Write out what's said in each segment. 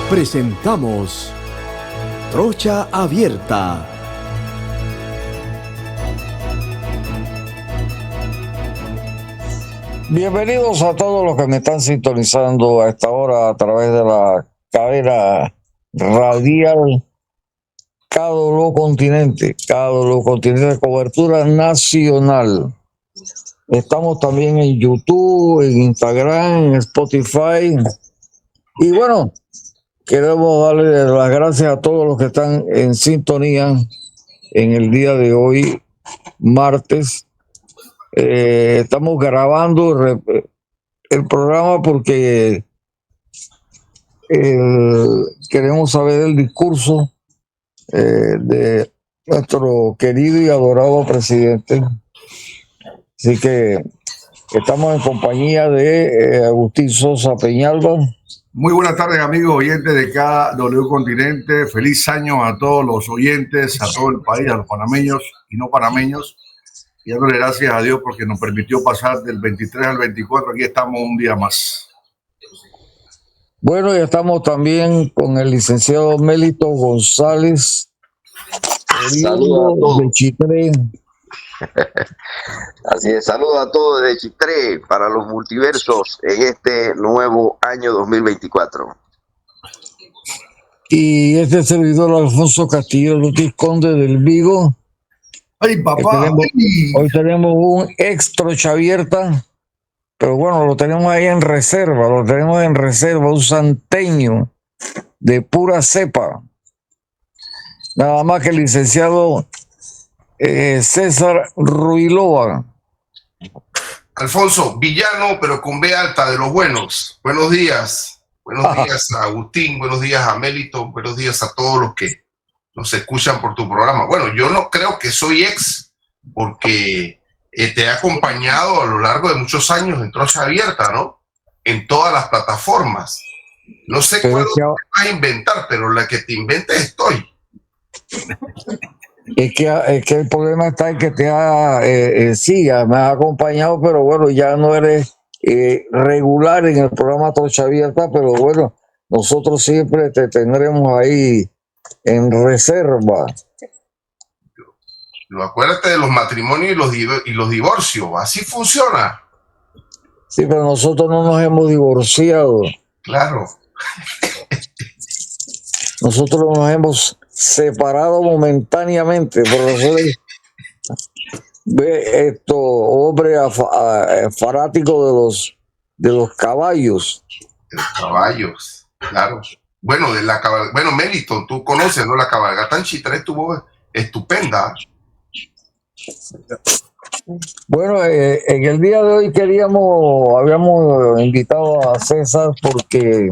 Presentamos Trocha Abierta. Bienvenidos a todos los que me están sintonizando a esta hora a través de la cadena radial KW Continente de cobertura nacional. Estamos también en YouTube, en Instagram, en Spotify. Y bueno, queremos darle las gracias a todos los que están en sintonía en el día de hoy, martes. Estamos grabando el programa porque queremos saber el discurso de nuestro querido y adorado presidente. Así que estamos en compañía de Agustín Sosa Peñalba. Muy buenas tardes, amigos oyentes de KW Continente. Feliz año a todos los oyentes, a todo el país, a los panameños y no panameños. Y dándole gracias a Dios porque nos permitió pasar del 23 al 24. Aquí estamos un día más. Bueno, y estamos también con el licenciado Melito González. Saludos a todos. De Chitré. Así es, saludos a todos desde Chitré para los multiversos en este nuevo año 2024. Y este servidor Alfonso Castillo Lutis Conde del Vigo. ¡Ay, papá! Hoy tenemos un ex Trocha Abierta, pero bueno, lo tenemos ahí en reserva, un santeño de pura cepa. Nada más que el licenciado César Ruilova. Alfonso, villano, pero con B alta, de los buenos. Buenos días. Buenos días a Agustín, buenos días a Melito, buenos días a todos los que nos escuchan por tu programa. Bueno, yo no creo que soy ex, porque te he acompañado a lo largo de muchos años en Trocha Abierta, ¿no? En todas las plataformas. No sé cuál te vas a inventar, pero la que te inventes estoy. Es que el problema está en que me has acompañado, pero bueno, ya no eres regular en el programa Trocha Abierta, pero bueno, nosotros siempre te tendremos ahí en reserva. Acuérdate de los matrimonios y los divorcios, así funciona. Sí, pero nosotros no nos hemos divorciado. Claro. Nosotros nos hemos separado momentáneamente, profesor. Ve esto, hombre fanático de los caballos. De los caballos, claro. Bueno, bueno, Melito, tú conoces, ¿no? La cabalgata en Chitré estuvo estupenda. Bueno, en el día de hoy habíamos invitado a César porque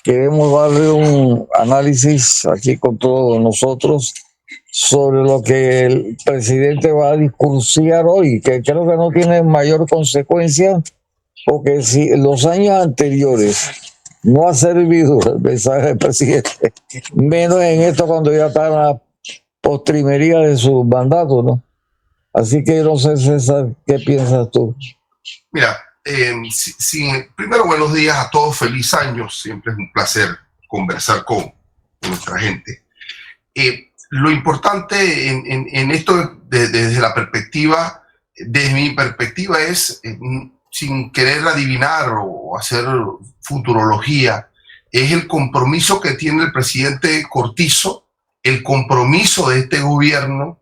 queremos darle un análisis aquí con todos nosotros sobre lo que el presidente va a discursar hoy, que creo que no tiene mayor consecuencia, porque si los años anteriores no ha servido el mensaje del presidente, menos en esto cuando ya está en la postrimería de su mandato, ¿no? Así que no sé, César, ¿qué piensas tú? Mira, primero buenos días a todos, feliz año, siempre es un placer conversar con nuestra gente. Lo importante en esto desde la perspectiva, desde mi perspectiva es, sin querer adivinar o hacer futurología, es el compromiso que tiene el presidente Cortizo, el compromiso de este gobierno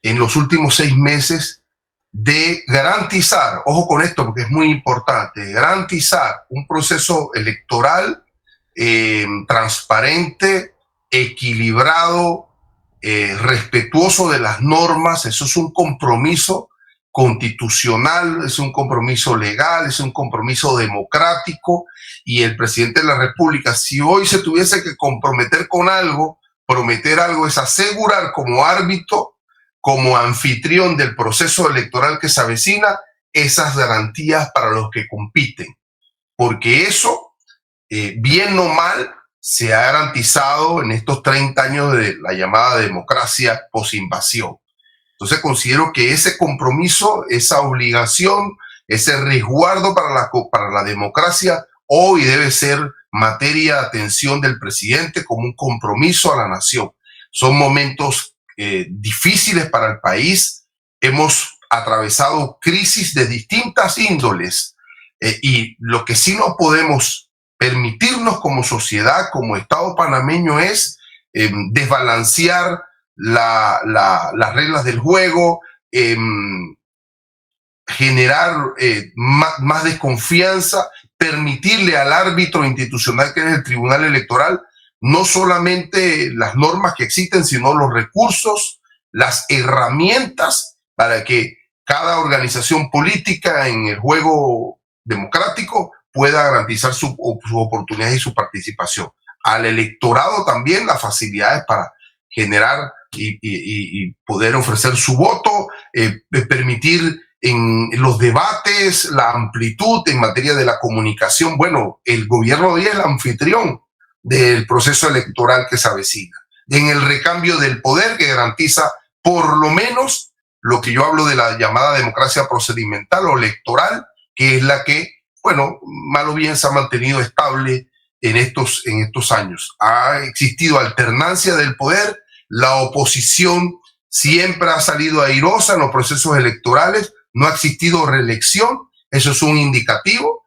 en los últimos 6 meses de garantizar, ojo con esto porque es muy importante, garantizar un proceso electoral transparente, equilibrado, respetuoso de las normas. Eso es un compromiso constitucional, es un compromiso legal, es un compromiso democrático, y el presidente de la República, si hoy se tuviese que comprometer con algo, prometer algo es asegurar como árbitro, como anfitrión del proceso electoral que se avecina, esas garantías para los que compiten, porque eso, bien o mal, se ha garantizado en estos 30 años de la llamada democracia posinvasión. Entonces considero que ese compromiso, esa obligación, ese resguardo para la democracia hoy debe ser materia de atención del presidente como un compromiso a la nación. Son momentos difíciles para el país. Hemos atravesado crisis de distintas índoles y lo que sí no podemos permitirnos como sociedad, como Estado panameño, es desbalancear las reglas del juego, generar más desconfianza, permitirle al árbitro institucional que es el Tribunal Electoral no solamente las normas que existen, sino los recursos, las herramientas para que cada organización política en el juego democrático pueda garantizar sus oportunidades y su participación. Al electorado también las facilidades para generar y poder ofrecer su voto, permitir en los debates la amplitud en materia de la comunicación. Bueno, el gobierno hoy es el anfitrión del proceso electoral que se avecina, en el recambio del poder que garantiza por lo menos lo que yo hablo de la llamada democracia procedimental o electoral, que es la que, bueno, mal o bien se ha mantenido estable en estos años. Ha existido alternancia del poder, la oposición siempre ha salido airosa en los procesos electorales, no ha existido reelección, eso es un indicativo,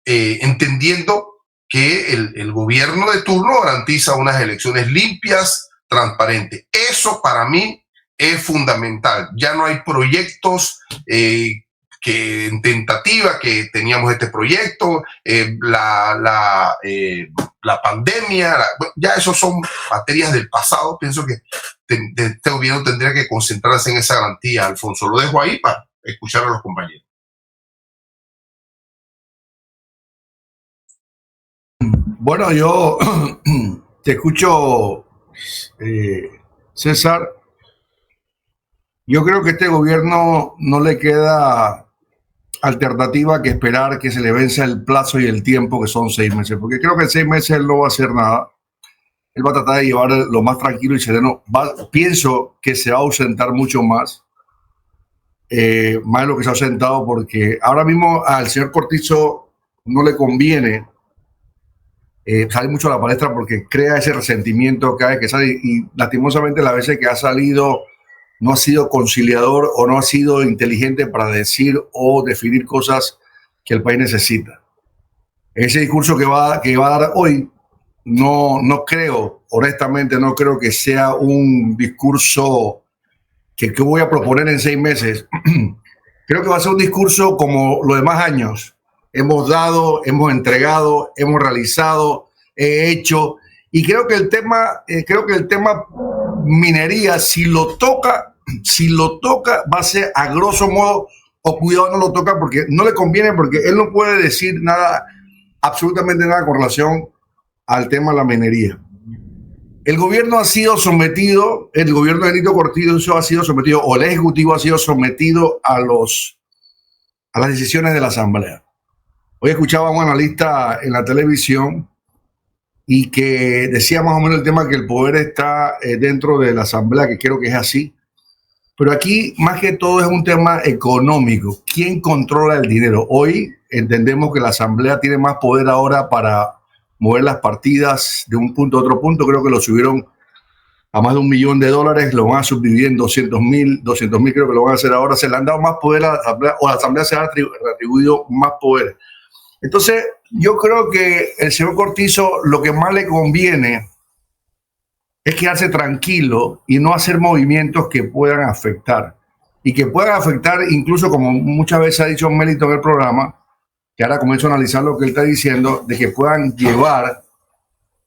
entendiendo que el gobierno de turno garantiza unas elecciones limpias, transparentes. Eso para mí es fundamental. Ya no hay proyectos que en tentativa, que teníamos este proyecto, la pandemia, ya esos son materias del pasado. Pienso que este gobierno tendría que concentrarse en esa garantía. Alfonso, lo dejo ahí para escuchar a los compañeros. Bueno, yo te escucho, César. Yo creo que a este gobierno no le queda alternativa que esperar que se le venza el plazo y el tiempo, que son 6 meses, porque creo que en 6 meses él no va a hacer nada. Él va a tratar de llevar lo más tranquilo y sereno. Pienso que se va a ausentar mucho más de lo que se ha ausentado, porque ahora mismo al señor Cortizo no le conviene sale mucho a la palestra porque crea ese resentimiento cada vez que sale, y lastimosamente las veces que ha salido no ha sido conciliador o no ha sido inteligente para decir o definir cosas que el país necesita. Ese discurso que va a dar hoy no creo, honestamente no creo que sea un discurso que voy a proponer en 6 meses. Creo que va a ser un discurso como los demás años. Hemos dado, hemos entregado, hemos realizado, he hecho, y creo que el tema minería, si lo toca, va a ser a grosso modo, o cuidado no lo toca, porque no le conviene, porque él no puede decir nada, absolutamente nada con relación al tema de la minería. El gobierno ha sido sometido, el gobierno de Nito Cortizo ha sido sometido, o el Ejecutivo ha sido sometido a las decisiones de la Asamblea. Hoy escuchaba a un analista en la televisión y que decía más o menos el tema que el poder está dentro de la Asamblea, que creo que es así. Pero aquí, más que todo, es un tema económico. ¿Quién controla el dinero? Hoy entendemos que la Asamblea tiene más poder ahora para mover las partidas de un punto a otro punto. Creo que lo subieron a más de $1 millón, lo van a subdividir en 200.000 creo que lo van a hacer ahora. Se le han dado más poder a la Asamblea, o a la Asamblea se ha atribuido más poder. Entonces, yo creo que el señor Cortizo lo que más le conviene es quedarse tranquilo y no hacer movimientos que puedan afectar. Y que puedan afectar, incluso como muchas veces ha dicho Melito en el programa, que ahora comienzo a analizar lo que él está diciendo, de que puedan llevar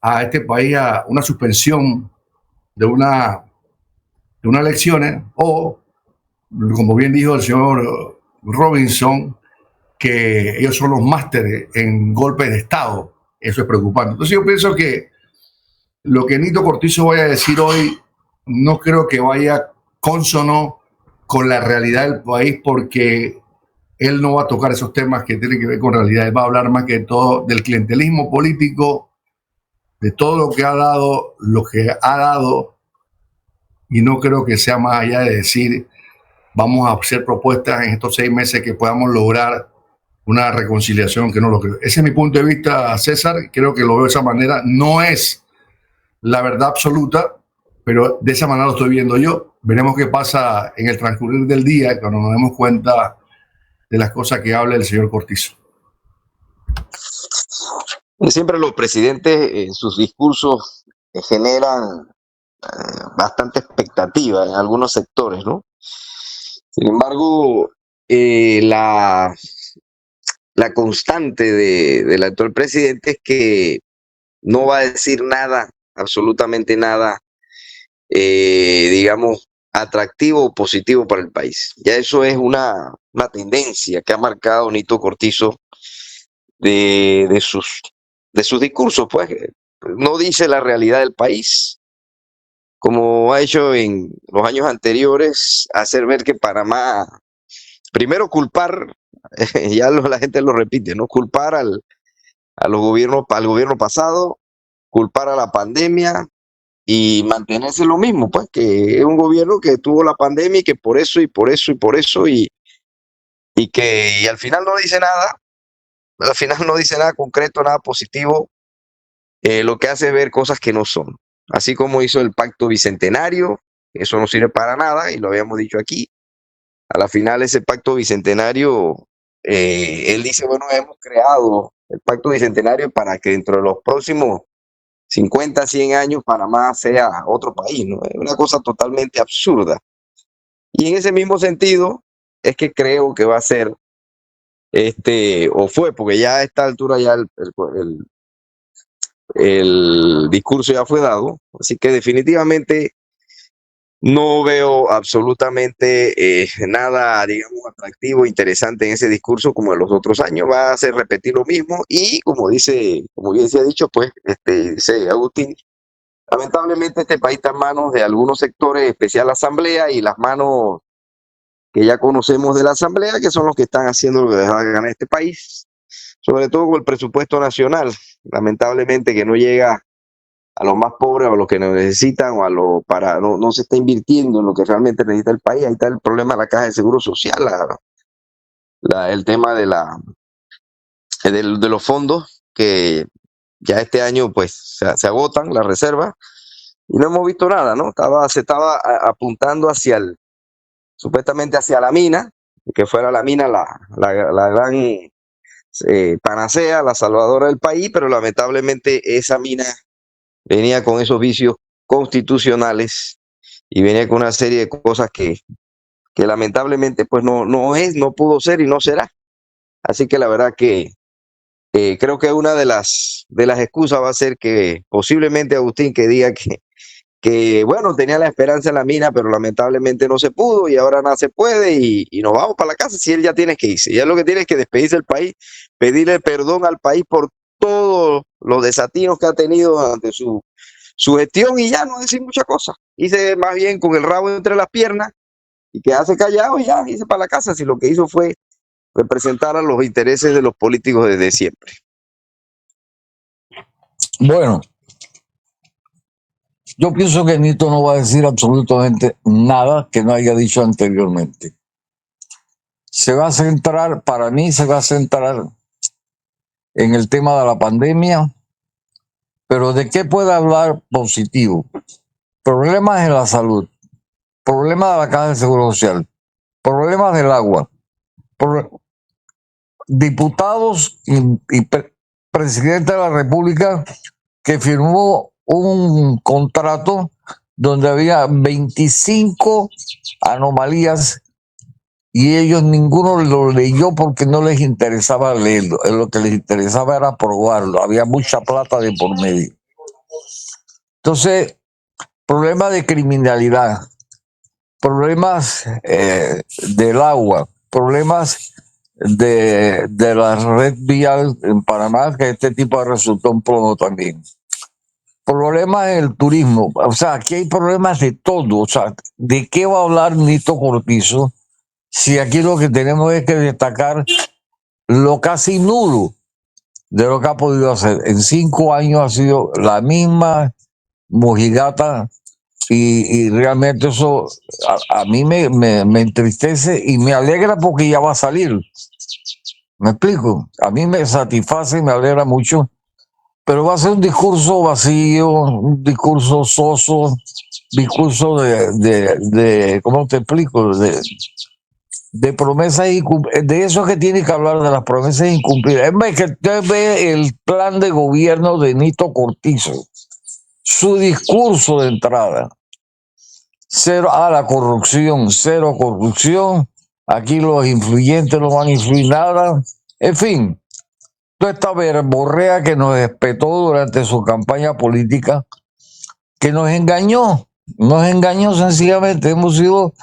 a este país a una suspensión de unas elecciones, o, como bien dijo el señor Robinson, que ellos son los másteres en golpes de Estado. Eso es preocupante. Entonces yo pienso que lo que Nito Cortizo vaya a decir hoy no creo que vaya cónsono con la realidad del país, porque él no va a tocar esos temas que tienen que ver con realidad. Él va a hablar más que todo del clientelismo político, de todo lo que ha dado, y no creo que sea más allá de decir vamos a hacer propuestas en estos 6 meses que podamos lograr una reconciliación que no lo creo. Ese es mi punto de vista, César, creo que lo veo de esa manera. No es la verdad absoluta, pero de esa manera lo estoy viendo yo. Veremos qué pasa en el transcurrir del día cuando nos demos cuenta de las cosas que habla el señor Cortizo. Siempre los presidentes en sus discursos generan bastante expectativa en algunos sectores, ¿no? Sin embargo, la constante del actual presidente es que no va a decir nada, absolutamente nada, digamos, atractivo o positivo para el país. Ya eso es una tendencia que ha marcado Nito Cortizo de sus discursos, pues. No dice la realidad del país, como ha hecho en los años anteriores, hacer ver que Panamá, primero culpar, ya la gente lo repite, ¿no? Culpar al gobierno pasado, culpar a la pandemia y mantenerse lo mismo, pues, que es un gobierno que tuvo la pandemia y que por eso y al final no dice nada, al final no dice nada concreto, nada positivo, lo que hace es ver cosas que no son. Así como hizo el pacto bicentenario, eso no sirve para nada y lo habíamos dicho aquí. A la final ese pacto bicentenario, él dice, bueno, hemos creado el pacto bicentenario para que dentro de los próximos 50, 100 años Panamá sea otro país, ¿no? Es una cosa totalmente absurda. Y en ese mismo sentido es que creo que va a ser, o fue, porque ya a esta altura ya el discurso ya fue dado, así que definitivamente no veo absolutamente nada, digamos, atractivo, interesante en ese discurso como en los otros años. Va a hacer repetir lo mismo y como bien se ha dicho, pues, dice Agustín, lamentablemente este país está en manos de algunos sectores, especial la Asamblea y las manos que ya conocemos de la Asamblea, que son los que están haciendo lo que les hagan a este país, sobre todo con el presupuesto nacional, lamentablemente que no llega a los más pobres, a los que necesitan, o no se está invirtiendo en lo que realmente necesita el país. Ahí está el problema de la caja de seguro social, el tema de los fondos, que ya este año pues se agotan las reservas y no hemos visto nada, ¿no? Se estaba apuntando supuestamente hacia la mina, que fuera la mina la gran panacea, la salvadora del país, pero lamentablemente esa mina venía con esos vicios constitucionales y venía con una serie de cosas que lamentablemente pues no pudo ser y no será. Así que la verdad que creo que una de las excusas va a ser que posiblemente Agustín, que diga que bueno, tenía la esperanza en la mina, pero lamentablemente no se pudo y ahora nada se puede y nos vamos para la casa. Si él ya tiene que irse, ya lo que tiene es que despedirse del país, pedirle perdón al país por todos los desatinos que ha tenido ante su gestión y ya no decir muchas cosas. Hice más bien con el rabo entre las piernas y quedarse callado y ya irse para la casa, si lo que hizo fue representar a los intereses de los políticos desde siempre. Bueno, yo pienso que Nito no va a decir absolutamente nada que no haya dicho anteriormente. Para mí se va a centrar en el tema de la pandemia, pero ¿de qué puede hablar positivo? Problemas en la salud, problemas de la caja de seguro social, problemas del agua, diputados y presidente de la República que firmó un contrato donde había 25 anomalías y ellos ninguno lo leyó porque no les interesaba leerlo. Lo que les interesaba era aprobarlo. Había mucha plata de por medio. Entonces, problemas de criminalidad, problemas del agua, problemas de la red vial en Panamá, que este tipo resultó un plomo también. Problemas en el turismo, o sea, aquí hay problemas de todo. O sea, ¿de qué va a hablar Nito Cortizo si aquí lo que tenemos es que destacar lo casi nulo de lo que ha podido hacer? En 5 años ha sido la misma mojigata y realmente eso a mí me entristece y me alegra porque ya va a salir. ¿Me explico? A mí me satisface y me alegra mucho, pero va a ser un discurso vacío, un discurso soso, discurso de ¿cómo te explico? De promesas incumplidas, de eso que tiene que hablar, de las promesas incumplidas. Es más, que usted ve el plan de gobierno de Nito Cortizo, su discurso de entrada: cero a la corrupción, cero corrupción, aquí los influyentes no van a influir nada, en fin, toda esta verborrea que nos espetó durante su campaña política, que nos engañó sencillamente. Hemos sido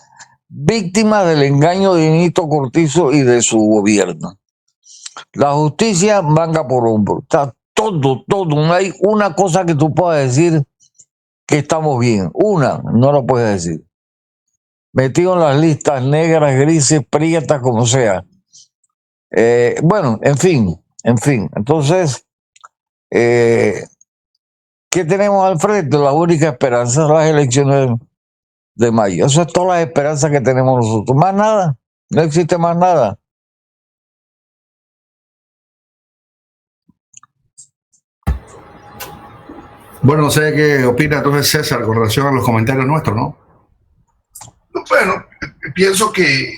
víctimas del engaño de Nito Cortizo y de su gobierno. La justicia manga por hombro, está todo, no hay una cosa que tú puedas decir que estamos bien, no lo puedes decir. Metido en las listas negras, grises, prietas, como sea. Bueno, en fin. Entonces, ¿qué tenemos al frente? La única esperanza es las elecciones de mayo. Eso es toda la esperanza que tenemos nosotros. Más nada, no existe más nada. Bueno, no sé qué opina entonces César con relación a los comentarios nuestros, ¿no? Bueno, pienso que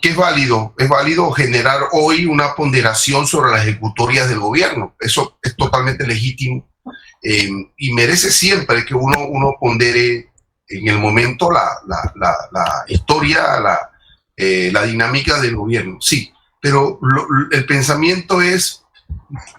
es válido generar hoy una ponderación sobre las ejecutorias del gobierno. Eso es totalmente legítimo y merece siempre que uno pondere en el momento la historia, la dinámica del gobierno. Sí, pero el pensamiento es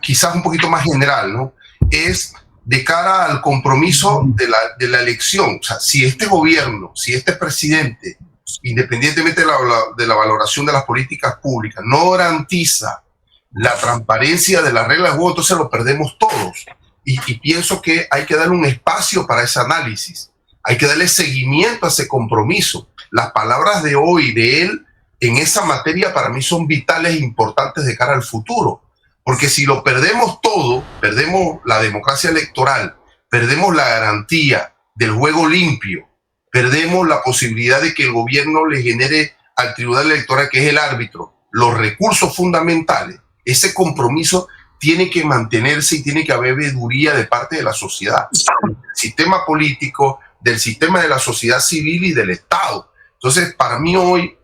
quizás un poquito más general, ¿no? Es de cara al compromiso de la elección. O sea, si este gobierno, si este presidente, independientemente de la valoración de las políticas públicas, no garantiza la transparencia de las reglas de juego, entonces lo perdemos todos. Y pienso que hay que darle un espacio para ese análisis. Hay que darle seguimiento a ese compromiso. Las palabras de hoy de él en esa materia para mí son vitales e importantes de cara al futuro. Porque si lo perdemos todo, perdemos la democracia electoral, perdemos la garantía del juego limpio, perdemos la posibilidad de que el gobierno le genere al tribunal electoral, que es el árbitro, los recursos fundamentales. Ese compromiso tiene que mantenerse y tiene que haber veeduría de parte de la sociedad, del sistema político, del sistema de la sociedad civil y del Estado. Entonces, para mí hoy,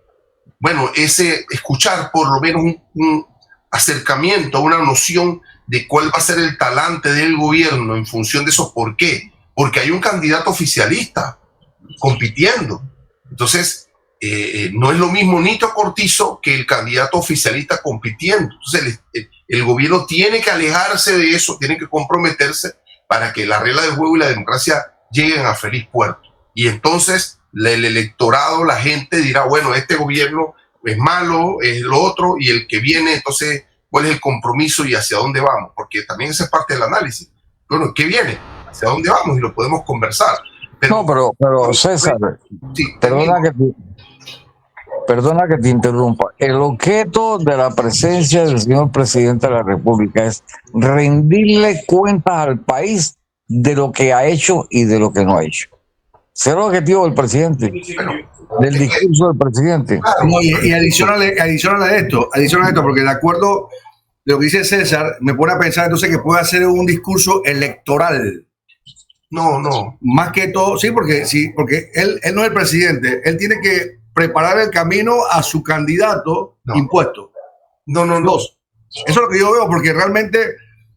bueno, escuchar por lo menos un acercamiento a una noción de cuál va a ser el talante del gobierno en función de eso. ¿Por qué? Porque hay un candidato oficialista compitiendo. Entonces, no es lo mismo Nito Cortizo que el candidato oficialista compitiendo. Entonces, el gobierno tiene que alejarse de eso, tiene que comprometerse para que la regla del juego y la democracia lleguen a feliz puerto. Y entonces, el electorado, la gente dirá, bueno, este gobierno es malo, es lo otro, y el que viene, entonces, ¿cuál es el compromiso y hacia dónde vamos? Porque también esa es parte del análisis. Bueno, ¿qué viene? ¿Hacia dónde vamos? Y lo podemos conversar. Pero César, sí, perdona que te interrumpa. El objeto de la presencia del señor presidente de la República es rendirle cuentas al país de lo que ha hecho y de lo que no ha hecho. Ese es el objetivo del presidente, del discurso del presidente. No, y adicional a esto, porque de acuerdo de lo que dice César, me pone a pensar entonces que puede hacer un discurso electoral. No. Más que todo, sí, porque él no es el presidente, él tiene que preparar el camino a su candidato impuesto. No. Dos. Eso es lo que yo veo, porque realmente,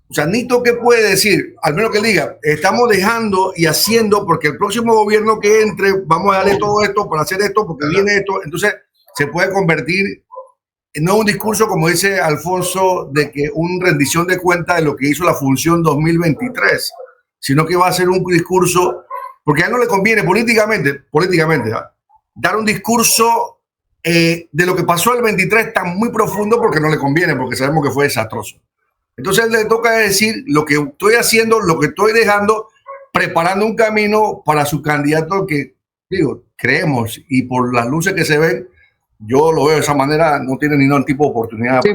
o sea, Nito, ¿qué puede decir? Al menos que él diga, estamos dejando y haciendo, porque el próximo gobierno que entre, vamos a darle todo esto para hacer esto, porque viene esto. Entonces, se puede convertir en no un discurso, como dice Alfonso, de que una rendición de cuentas de lo que hizo la función 2023, sino que va a ser un discurso, porque a él no le conviene políticamente, dar un discurso de lo que pasó el 23 tan muy profundo, porque no le conviene, porque sabemos que fue desastroso. Entonces él le toca decir lo que estoy haciendo, lo que estoy dejando, preparando un camino para su candidato que, digo, creemos, y por las luces que se ven, yo lo veo de esa manera, no tiene ningún tipo de oportunidad. Sí,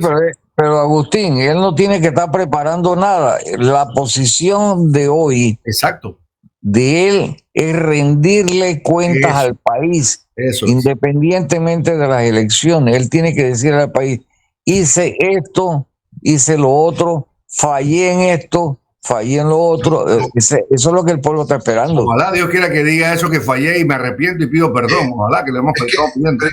pero Agustín, él no tiene que estar preparando nada. La posición de hoy, exacto, de él es rendirle cuentas al país, independientemente de las elecciones. Él tiene que decir al país hice esto, hice lo otro, fallé en esto, fallé en lo otro. Eso es lo que el pueblo está esperando. Ojalá Dios quiera que diga eso, que fallé y me arrepiento y pido perdón. Ojalá que lo hemos estado pidiendo.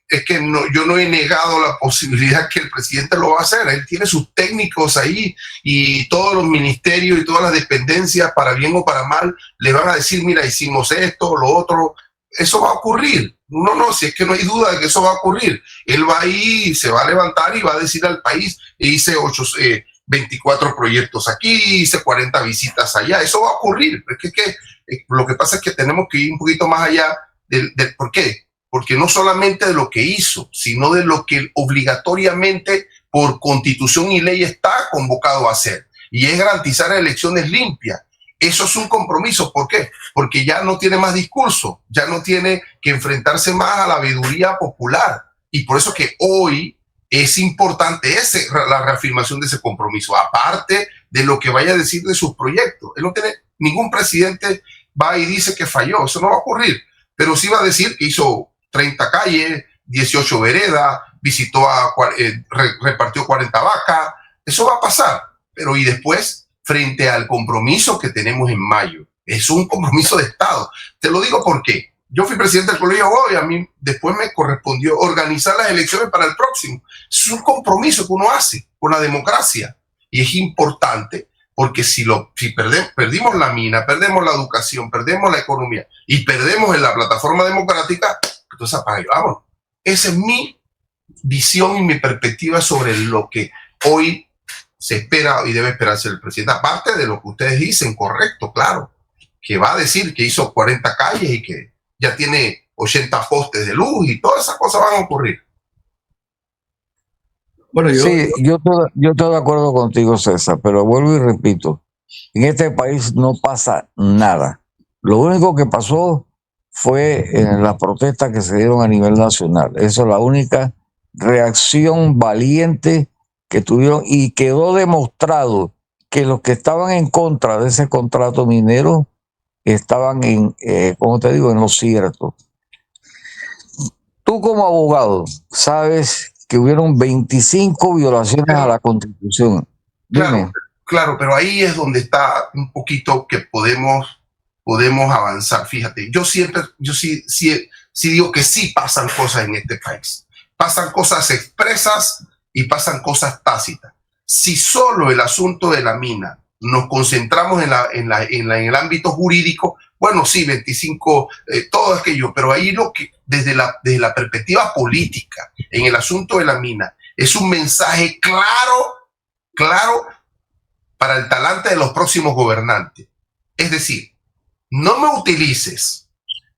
Es que no, yo no he negado la posibilidad que el presidente lo va a hacer. Él tiene sus técnicos ahí y todos los ministerios y todas las dependencias, para bien o para mal, le van a decir, mira, hicimos esto, lo otro. Eso va a ocurrir. No, si es que no hay duda de que eso va a ocurrir. Él va ahí, se va a levantar y va a decir al país, hice 24 proyectos aquí, hice 40 visitas allá. Eso va a ocurrir. Es que lo que pasa es que tenemos que ir un poquito más allá del ¿por qué? Porque no solamente de lo que hizo, sino de lo que obligatoriamente por constitución y ley está convocado a hacer. Y es garantizar elecciones limpias. Eso es un compromiso. ¿Por qué? Porque ya no tiene más discurso, ya no tiene que enfrentarse más a la veeduría popular. Y por eso que hoy es importante la reafirmación de ese compromiso, aparte de lo que vaya a decir de sus proyectos. Él no tiene, ningún presidente va y dice que falló, eso no va a ocurrir, pero sí va a decir que hizo 30 calles, 18 veredas, repartió 40 vacas. Eso va a pasar, pero y después, frente al compromiso que tenemos en mayo, es un compromiso de Estado. Te lo digo porque yo fui presidente del Colegio Abogado y a mí después me correspondió organizar las elecciones para el próximo. Es un compromiso que uno hace con la democracia y es importante porque si perdimos la mina, perdemos la educación, perdemos la economía y perdemos en la plataforma democrática, entonces apaga y vámonos. Esa es mi visión y mi perspectiva sobre lo que hoy se espera y debe esperarse el presidente. Aparte de lo que ustedes dicen, correcto, claro, que va a decir que hizo 40 calles y que ya tiene 80 postes de luz y todas esas cosas van a ocurrir. Bueno, yo estoy de acuerdo contigo, César, pero vuelvo y repito, en este país no pasa nada. Lo único que pasó fue en las protestas que se dieron a nivel nacional. Esa es la única reacción valiente que tuvieron y quedó demostrado que los que estaban en contra de ese contrato minero estaban como te digo, en lo cierto. Tú como abogado sabes que hubieron 25 violaciones a la Constitución. Claro, pero ahí es donde está un poquito que podemos avanzar. Fíjate, yo sí digo que sí pasan cosas en este país. Pasan cosas expresas y pasan cosas tácitas. Si solo el asunto de la mina nos concentramos en el ámbito jurídico, bueno, sí, 25, todo aquello, pero ahí lo que desde la perspectiva política, en el asunto de la mina, es un mensaje claro para el talante de los próximos gobernantes. Es decir, no me utilices,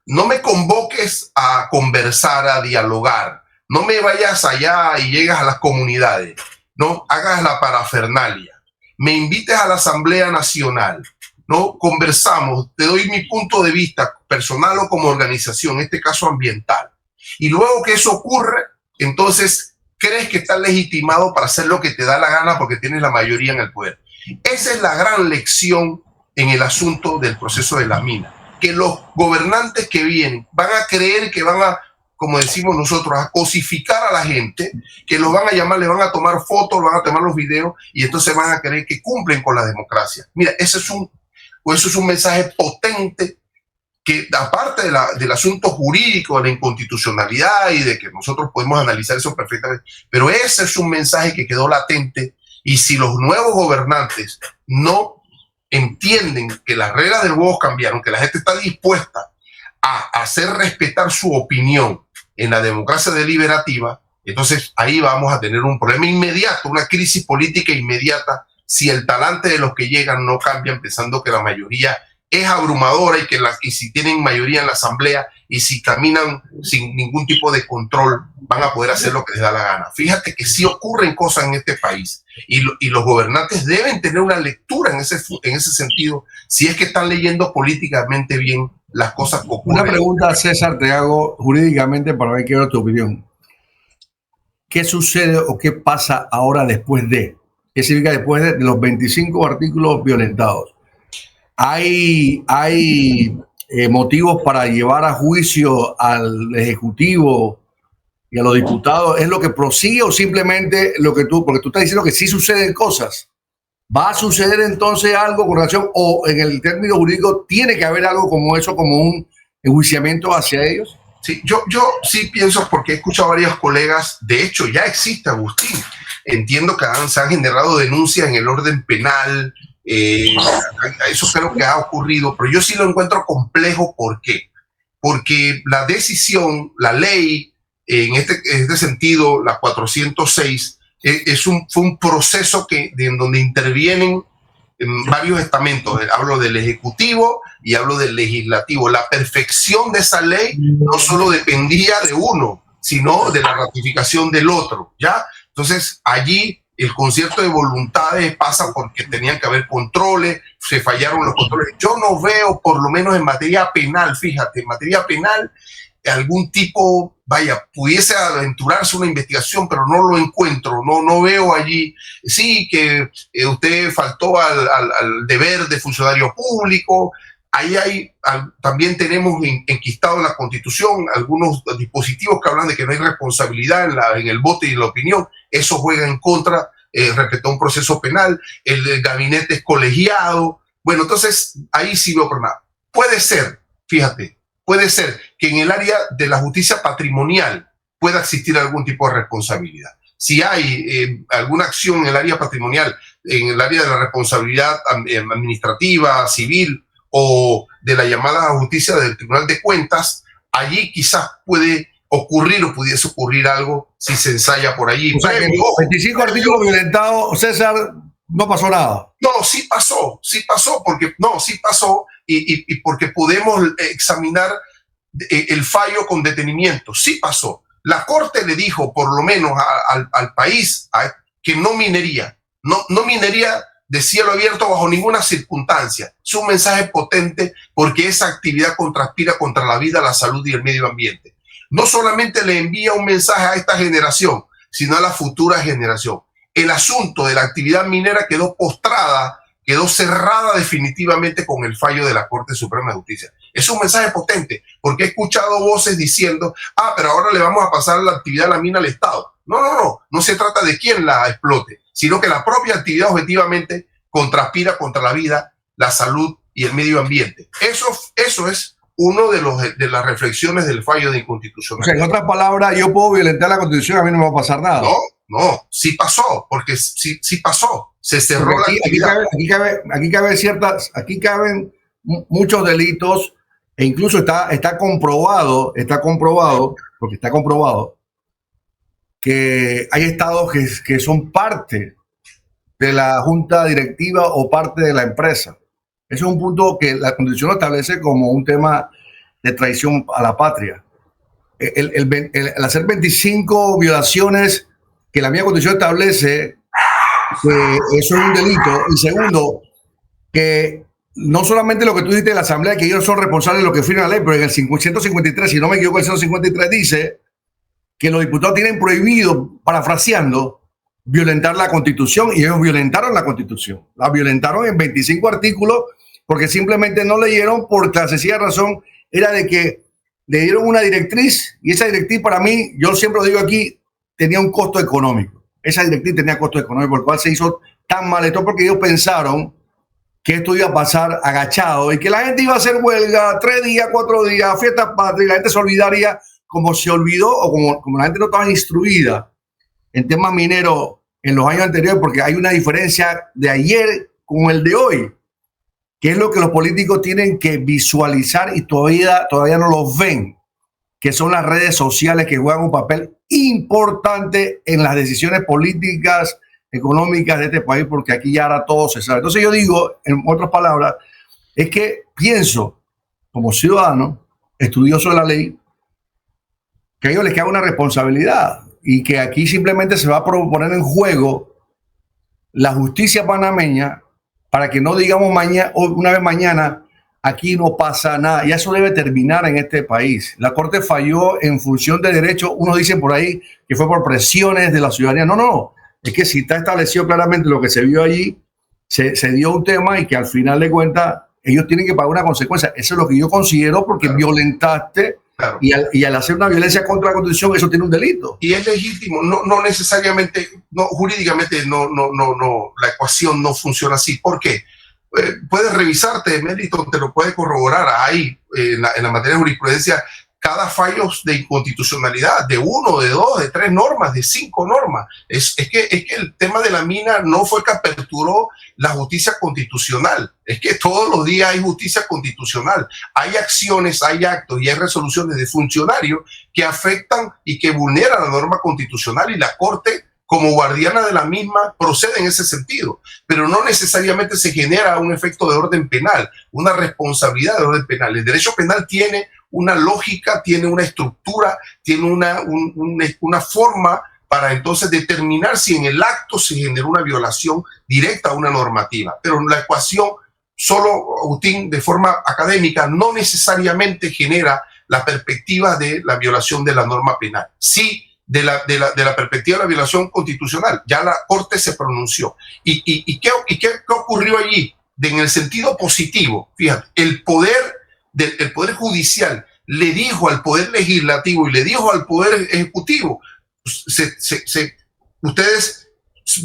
no me convoques a conversar, a dialogar, no me vayas allá y llegas a las comunidades, no hagas la parafernalia, me invites a la Asamblea Nacional, no conversamos, te doy mi punto de vista personal o como organización, en este caso ambiental. Y luego que eso ocurre, entonces crees que estás legitimado para hacer lo que te da la gana porque tienes la mayoría en el poder. Esa es la gran lección en el asunto del proceso de la mina, que los gobernantes que vienen van a creer que van a, como decimos nosotros, a cosificar a la gente, que los van a llamar, le van a tomar fotos, van a tomar los videos y entonces van a creer que cumplen con la democracia. Mira, eso es un mensaje potente que, aparte del asunto jurídico, de la inconstitucionalidad y de que nosotros podemos analizar eso perfectamente, pero ese es un mensaje que quedó latente y si los nuevos gobernantes no entienden que las reglas del juego cambiaron, que la gente está dispuesta a hacer respetar su opinión en la democracia deliberativa, entonces ahí vamos a tener un problema inmediato, una crisis política inmediata, si el talante de los que llegan no cambian pensando que la mayoría es abrumadora y si tienen mayoría en la asamblea y si caminan sin ningún tipo de control van a poder hacer lo que les da la gana. Fíjate que sí ocurren cosas en este país y los gobernantes deben tener una lectura en ese sentido si es que están leyendo políticamente bien las cosas que ocurren. Una pregunta, César, te hago jurídicamente para ver qué es tu opinión. ¿Qué sucede o qué pasa ahora después de? ¿Qué significa después de los 25 artículos violentados? ¿Hay motivos para llevar a juicio al Ejecutivo y a los diputados, ¿es lo que prosigue o simplemente lo que tú, porque tú estás diciendo que sí suceden cosas? ¿Va a suceder entonces algo con relación, o en el término jurídico tiene que haber algo como eso, como un enjuiciamiento hacia ellos? Sí, yo sí pienso, porque he escuchado a varios colegas, de hecho ya existe, Agustín. Entiendo que se han generado denuncias en el orden penal, eso creo que ha ocurrido, pero yo sí lo encuentro complejo. ¿Por qué? Porque la decisión, la ley, en este sentido, la 406, fue un proceso en donde intervienen varios estamentos. Hablo del Ejecutivo y hablo del Legislativo. La perfección de esa ley no solo dependía de uno, sino de la ratificación del otro, ¿ya? Entonces, allí el concierto de voluntades pasa porque tenían que haber controles, se fallaron los controles. Yo no veo, por lo menos en materia penal, fíjate, en materia penal, algún tipo, pudiese aventurarse una investigación, pero no lo encuentro, no veo allí. Sí, que usted faltó al deber de funcionario público. Ahí también tenemos enquistado en la Constitución algunos dispositivos que hablan de que no hay responsabilidad en el voto y en la opinión. Eso juega en contra respecto a un proceso penal. El gabinete es colegiado. Bueno, entonces ahí sí veo problema. Puede ser, fíjate, puede ser que en el área de la justicia patrimonial pueda existir algún tipo de responsabilidad. Si hay alguna acción en el área patrimonial, en el área de la responsabilidad administrativa, civil, o de la llamada justicia del Tribunal de Cuentas, allí quizás puede ocurrir o pudiese ocurrir algo si se ensaya por allí. O sea, que 25 artículos violentados, César, no pasó nada. No, sí pasó, y porque podemos examinar el fallo con detenimiento. Sí pasó. La Corte le dijo, por lo menos al país, que no minería de cielo abierto bajo ninguna circunstancia. Es un mensaje potente porque esa actividad conspira contra la vida, la salud y el medio ambiente. No solamente le envía un mensaje a esta generación, sino a la futura generación. El asunto de la actividad minera quedó postrada, quedó cerrada definitivamente con el fallo de la Corte Suprema de Justicia. Es un mensaje potente porque he escuchado voces diciendo, pero ahora le vamos a pasar la actividad de la mina al Estado. No se trata de quién la explote, sino que la propia actividad objetivamente conspira contra la vida, la salud y el medio ambiente. Eso es uno de las reflexiones del fallo de inconstitucionalidad. O sea, en otras palabras, yo puedo violentar la Constitución, a mí no me va a pasar nada. No, sí pasó, porque sí pasó. Se cerró la actividad. Aquí caben muchos delitos, e incluso está comprobado que hay estados que son parte de la junta directiva o parte de la empresa. Eso es un punto que la Constitución lo establece como un tema de traición a la patria. El hacer 25 violaciones que la misma Constitución establece, que eso es un delito. Y segundo, que no solamente lo que tú dijiste de la Asamblea, que ellos son responsables de lo que firma la ley, pero en el 153, si no me equivoco, el 153 dice que los diputados tienen prohibido, parafraseando, violentar la Constitución, y ellos violentaron la Constitución. La violentaron en 25 artículos porque simplemente no leyeron, por la sencilla razón era de que le dieron una directriz, y esa directriz para mí, yo siempre lo digo aquí, tenía un costo económico. Esa directriz tenía costo económico, por el cual se hizo tan mal esto, porque ellos pensaron que esto iba a pasar agachado y que la gente iba a hacer huelga 3 días, 4 días, fiestas patrias, la gente se olvidaría como se olvidó, o como la gente no estaba instruida en temas mineros en los años anteriores, porque hay una diferencia de ayer con el de hoy, que es lo que los políticos tienen que visualizar y todavía no los ven, que son las redes sociales, que juegan un papel importante en las decisiones políticas, económicas de este país, porque aquí ya ahora todo se sabe. Entonces yo digo, en otras palabras, es que pienso, como ciudadano, estudioso de la ley, que a ellos les queda una responsabilidad y que aquí simplemente se va a poner en juego la justicia panameña para que no digamos una vez mañana, aquí no pasa nada. Y eso debe terminar en este país. La Corte falló en función de derecho. Unos dicen por ahí que fue por presiones de la ciudadanía. No. Es que si está establecido claramente lo que se vio allí, se dio un tema y que al final de cuentas ellos tienen que pagar una consecuencia. Eso es lo que yo considero, porque violentaste Claro. Y al hacer una violencia contra la Constitución, eso tiene un delito. Y es legítimo, no necesariamente, jurídicamente la ecuación no funciona así. ¿Por qué? Puedes revisarte, Melitón, te lo puede corroborar ahí en la materia de jurisprudencia, cada fallo de inconstitucionalidad, de 1, de 2, de 3 normas, de 5 normas. Es que el tema de la mina no fue que aperturó la justicia constitucional, es que todos los días hay justicia constitucional. Hay acciones, hay actos y hay resoluciones de funcionarios que afectan y que vulneran la norma constitucional, y la Corte, como guardiana de la misma, procede en ese sentido, pero no necesariamente se genera un efecto de orden penal, una responsabilidad de orden penal. El derecho penal tiene una lógica, tiene una estructura, tiene una forma para entonces determinar si en el acto se generó una violación directa a una normativa. Pero la ecuación, solo, Agustín, de forma académica, no necesariamente genera la perspectiva de la violación de la norma penal. Sí, de la perspectiva de la violación constitucional. Ya la Corte se pronunció. ¿Y qué ocurrió allí? En el sentido positivo, fíjate, el poder judicial le dijo al poder legislativo y le dijo al poder ejecutivo: ustedes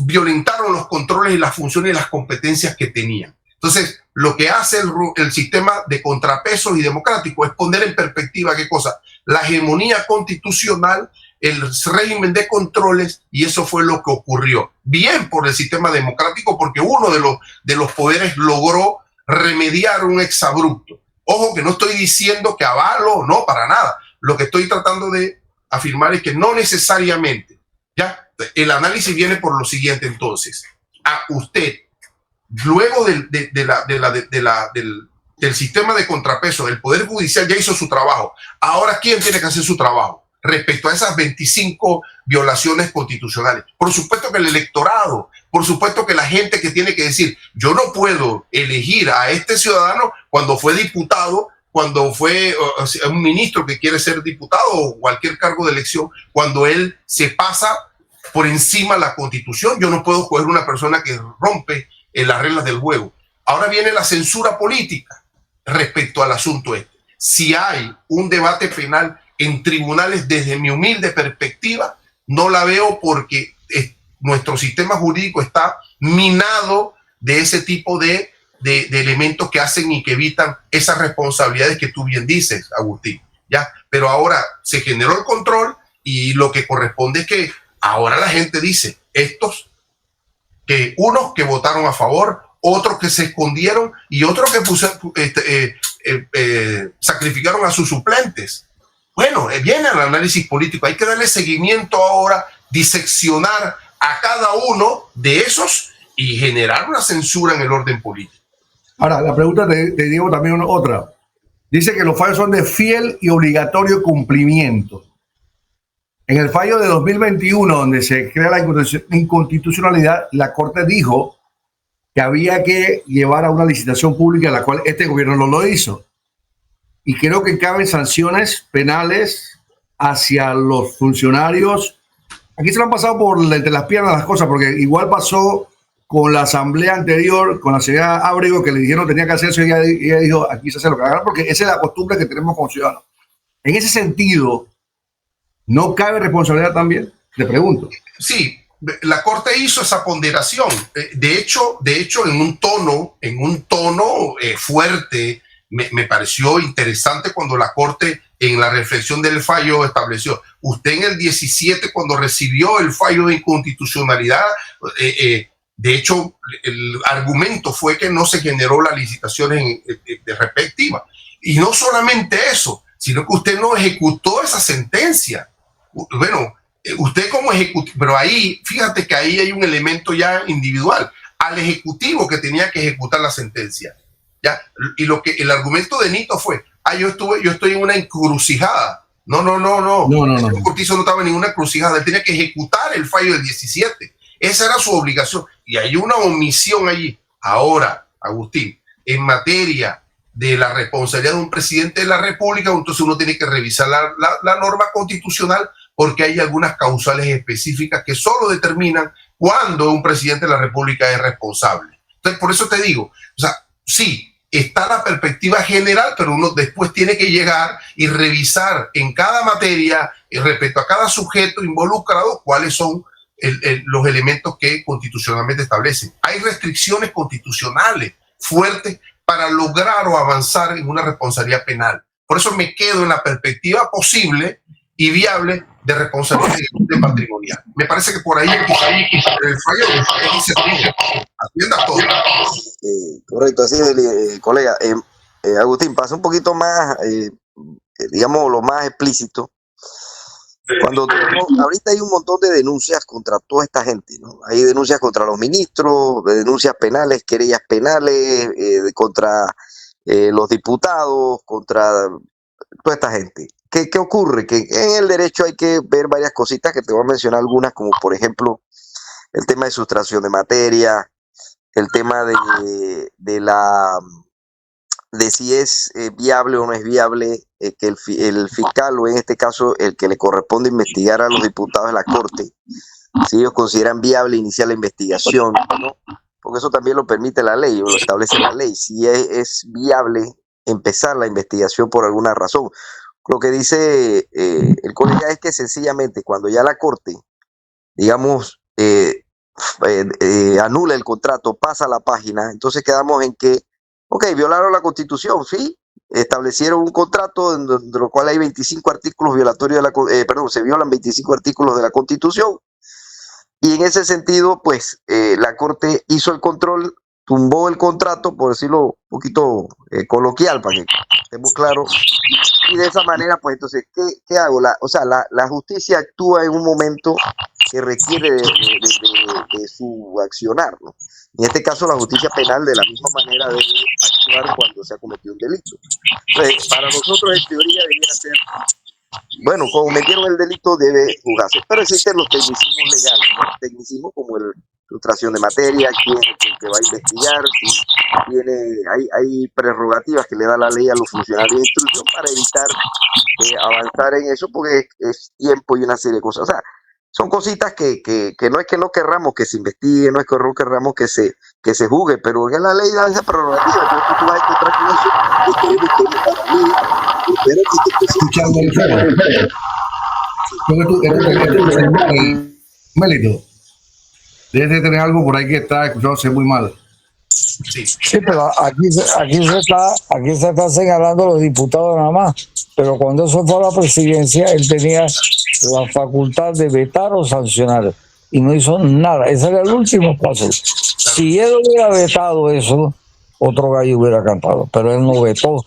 violentaron los controles y las funciones y las competencias que tenían. Entonces, lo que hace el sistema de contrapesos y democrático es poner en perspectiva, ¿qué cosa? La hegemonía constitucional, el régimen de controles, y eso fue lo que ocurrió. Bien por el sistema democrático, porque uno de los poderes logró remediar un exabrupto. Ojo, que no estoy diciendo que avalo, no, para nada. Lo que estoy tratando de afirmar es que no necesariamente. Ya, el análisis viene por lo siguiente, entonces. A usted, luego del sistema de contrapeso, el Poder Judicial ya hizo su trabajo. Ahora, ¿quién tiene que hacer su trabajo respecto a esas 25 violaciones constitucionales? Por supuesto que el electorado, por supuesto que la gente que tiene que decir: yo no puedo elegir a este ciudadano cuando fue diputado, cuando fue un ministro que quiere ser diputado o cualquier cargo de elección, cuando él se pasa por encima de la Constitución. Yo no puedo escoger una persona que rompe las reglas del juego. Ahora viene la censura política respecto al asunto este. Si hay un debate penal en tribunales, desde mi humilde perspectiva, no la veo, porque nuestro sistema jurídico está minado de ese tipo de elementos que hacen y que evitan esas responsabilidades que tú bien dices, Agustín. ¿Ya? Pero ahora se generó el control, y lo que corresponde es que ahora la gente dice: unos que votaron a favor, otros que se escondieron y otros que sacrificaron a sus suplentes. Bueno, viene el análisis político. Hay que darle seguimiento ahora, diseccionar a cada uno de esos y generar una censura en el orden político. Ahora, la pregunta te digo también otra. Dice que los fallos son de fiel y obligatorio cumplimiento. En el fallo de 2021, donde se crea la inconstitucionalidad, la Corte dijo que había que llevar a una licitación pública, la cual este gobierno no lo hizo. Y creo que caben sanciones penales hacia los funcionarios. Aquí se lo han pasado por entre las piernas las cosas, porque igual pasó con la asamblea anterior, con la señora Ábrego, que le dijeron que tenía que hacer eso, y ella dijo: aquí se hace lo que hagan, porque esa es la costumbre que tenemos como ciudadanos. En ese sentido, ¿no cabe responsabilidad también? Te pregunto. Sí, la Corte hizo esa ponderación. De hecho, en un tono fuerte. Me pareció interesante cuando la Corte, en la reflexión del fallo, estableció: usted en el 17, cuando recibió el fallo de inconstitucionalidad, de hecho, el argumento fue que no se generó la licitación respectiva. Y no solamente eso, sino que usted no ejecutó esa sentencia. Bueno, usted como ejecutivo, pero ahí, fíjate que ahí hay un elemento ya individual, al ejecutivo que tenía que ejecutar la sentencia. ¿Ya? Y el argumento de Nito fue: yo estoy en una encrucijada. No. Cortizo no estaba en ninguna encrucijada. Él tenía que ejecutar el fallo del 17. Esa era su obligación. Y hay una omisión allí. Ahora, Agustín, en materia de la responsabilidad de un presidente de la República, entonces uno tiene que revisar la norma constitucional, porque hay algunas causales específicas que solo determinan cuándo un presidente de la República es responsable. Entonces, por eso te digo, sí, está la perspectiva general, pero uno después tiene que llegar y revisar en cada materia y respecto a cada sujeto involucrado cuáles son los elementos que constitucionalmente establecen. Hay restricciones constitucionales fuertes para lograr o avanzar en una responsabilidad penal. Por eso me quedo en la perspectiva posible y viable de responsabilidad patrimonial. Me parece que por ahí el fallo se atienda todo. Correcto, así es, colega. Agustín, pasa un poquito más, digamos, lo más explícito. Ahorita hay un montón de denuncias contra toda esta gente, ¿no? Hay denuncias contra los ministros, denuncias penales, querellas penales, contra los diputados, contra toda esta gente. ¿Qué ocurre? Que en el derecho hay que ver varias cositas, que te voy a mencionar algunas, como por ejemplo el tema de sustracción de materia, el tema de si es viable o no es viable que el fiscal, o en este caso el que le corresponde investigar a los diputados de la Corte, si ellos consideran viable iniciar la investigación, ¿no? Porque eso también lo permite la ley, o lo establece la ley, si es viable empezar la investigación por alguna razón. Lo que dice el colega es que sencillamente cuando ya la Corte, digamos, anula el contrato, pasa la página, entonces quedamos en que, ok, violaron la Constitución, sí, establecieron un contrato de lo cual hay 25 artículos violatorios de se violan 25 artículos de la Constitución, y en ese sentido, pues, la Corte hizo el control, tumbó el contrato, por decirlo un poquito coloquial, para que estemos claros, y de esa manera, pues, entonces, ¿qué hago? La justicia actúa en un momento que requiere de su accionar, ¿no? En este caso, la justicia penal de la misma manera debe actuar cuando se ha cometido un delito. Entonces, para nosotros, en teoría, debería ser, bueno, como cometieron el delito, debe juzgarse. Pero existen los tecnicismos legales, ¿no? Tecnicismos como sustracción de materia, quién es el que va a investigar, si hay prerrogativas que le da la ley a los funcionarios de instrucción para evitar avanzar en eso, porque es tiempo y una serie de cosas. O sea, son cositas que no es que no querramos que se investigue, no es que no querramos que se juzgue, pero es la ley da esa prerrogativa. Entonces tú vas a encontrar con eso y queremos que para mí, espero que te estés escuchando. Melito, debes de tener algo por ahí que está escuchándose muy mal. Sí, pero aquí se está señalando los diputados nada más. Pero cuando eso fue a la presidencia, él tenía la facultad de vetar o sancionar y no hizo nada. Ese era el último paso. Si él hubiera vetado eso, otro gallo hubiera cantado, pero él no vetó.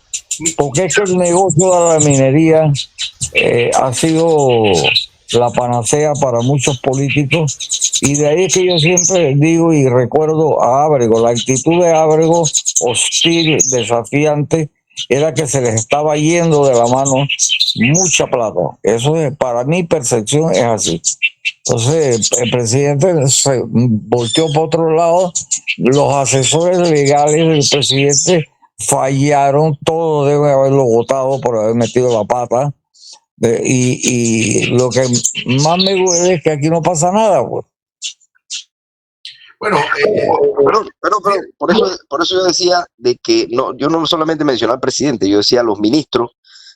Porque es que el negocio de la minería ha sido la panacea para muchos políticos, y de ahí es que yo siempre digo y recuerdo a Ábrego, la actitud de Ábrego, hostil, desafiante, era que se les estaba yendo de la mano mucha plata. Eso es, para mi percepción es así. Entonces el presidente se volteó por otro lado, los asesores legales del presidente fallaron, todos deben haberlo votado por haber metido la pata. Y lo que más me duele es que aquí no pasa nada, pues. Bueno, pero por eso yo decía de que no, yo no solamente mencionaba al presidente, yo decía a los ministros,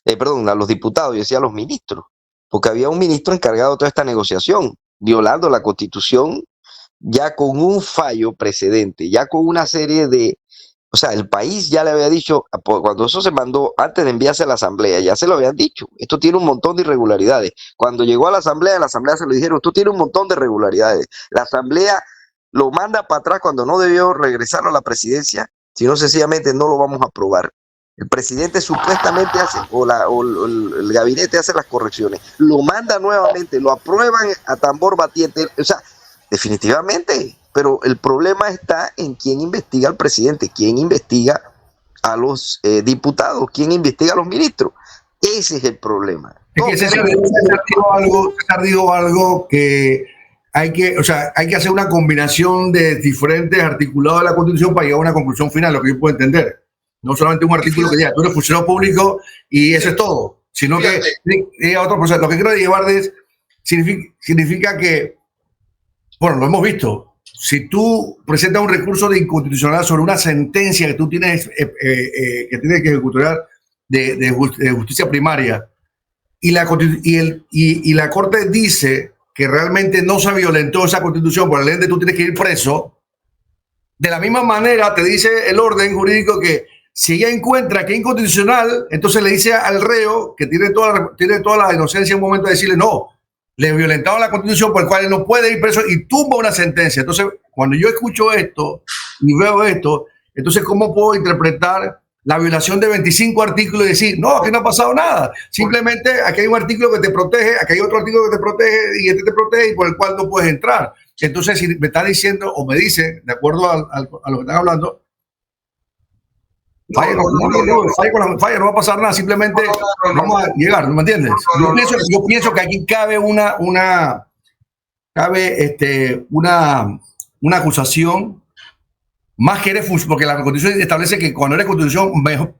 a los diputados, yo decía a los ministros, porque había un ministro encargado de toda esta negociación, violando la Constitución, ya con un fallo precedente, ya con una serie de, o sea, el país ya le había dicho, cuando eso se mandó, antes de enviarse a la Asamblea, ya se lo habían dicho, esto tiene un montón de irregularidades. Cuando llegó a la Asamblea se lo dijeron, esto tiene un montón de irregularidades. La Asamblea lo manda para atrás cuando no debió regresar a la presidencia, sino sencillamente no lo vamos a aprobar. El presidente supuestamente hace, o el gabinete hace las correcciones, lo manda nuevamente, lo aprueban a tambor batiente, o sea, definitivamente. Pero el problema está en quién investiga al presidente, quién investiga a los diputados, quién investiga a los ministros. Ese es el problema. Es que César dijo algo que hay que hacer una combinación de diferentes articulados de la Constitución para llegar a una conclusión final, lo que yo puedo entender. No solamente un artículo que diga, tú eres funcionario público y eso es todo, sino que otro proceso. Lo que quiero llevar significa que, bueno, lo hemos visto. si tú presentas un recurso de inconstitucionalidad sobre una sentencia que tú tienes que ejecutar de justicia primaria y la Corte dice que realmente no se violentó esa Constitución, por el ende tú tienes que ir preso, de la misma manera te dice el orden jurídico que si ella encuentra que es inconstitucional, entonces le dice al reo que tiene toda la inocencia en un momento de decirle no, le violentaron la Constitución por el cual él no puede ir preso y tumba una sentencia. Entonces, cuando yo escucho esto y veo esto, entonces, ¿cómo puedo interpretar la violación de 25 artículos y decir, no, aquí no ha pasado nada? Simplemente aquí hay un artículo que te protege, aquí hay otro artículo que te protege y este te protege y por el cual no puedes entrar. Entonces, si me está diciendo o me dice, de acuerdo a lo que están hablando, falla, no va a pasar nada, simplemente vamos a llegar, ¿no me entiendes? Yo pienso que aquí cabe una acusación más que eres porque la Constitución establece que cuando eres Constitución,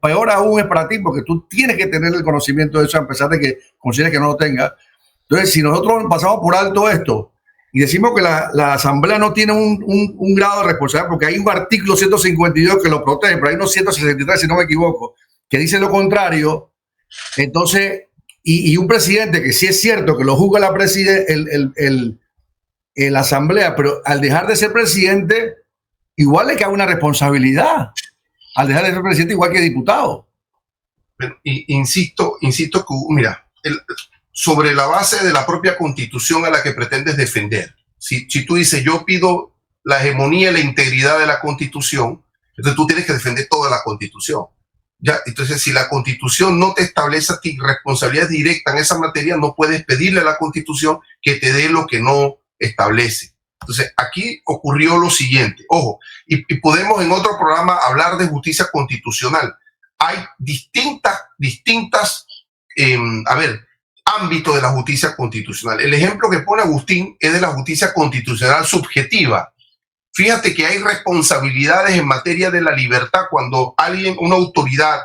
peor aún es para ti, porque tú tienes que tener el conocimiento de eso, a pesar de que consideres que no lo tengas. Entonces, si nosotros pasamos por alto esto y decimos que la Asamblea no tiene un grado de responsabilidad, porque hay un artículo 152 que lo protege, pero hay unos 163, si no me equivoco, que dice lo contrario, entonces, y un presidente que sí es cierto que lo juzga la Asamblea, pero al dejar de ser presidente, igual le cae una responsabilidad, al dejar de ser presidente igual que diputado. Insisto que, mira, sobre la base de la propia Constitución a la que pretendes defender. Si tú dices, yo pido la hegemonía y la integridad de la Constitución, entonces tú tienes que defender toda la Constitución. ¿Ya? Entonces, si la Constitución no te establece a ti responsabilidad directa en esa materia, no puedes pedirle a la Constitución que te dé lo que no establece. Entonces, aquí ocurrió lo siguiente. Ojo, y podemos en otro programa hablar de justicia constitucional. Hay distintas ámbito de la justicia constitucional. El ejemplo que pone Agustín es de la justicia constitucional subjetiva. Fíjate que hay responsabilidades en materia de la libertad cuando una autoridad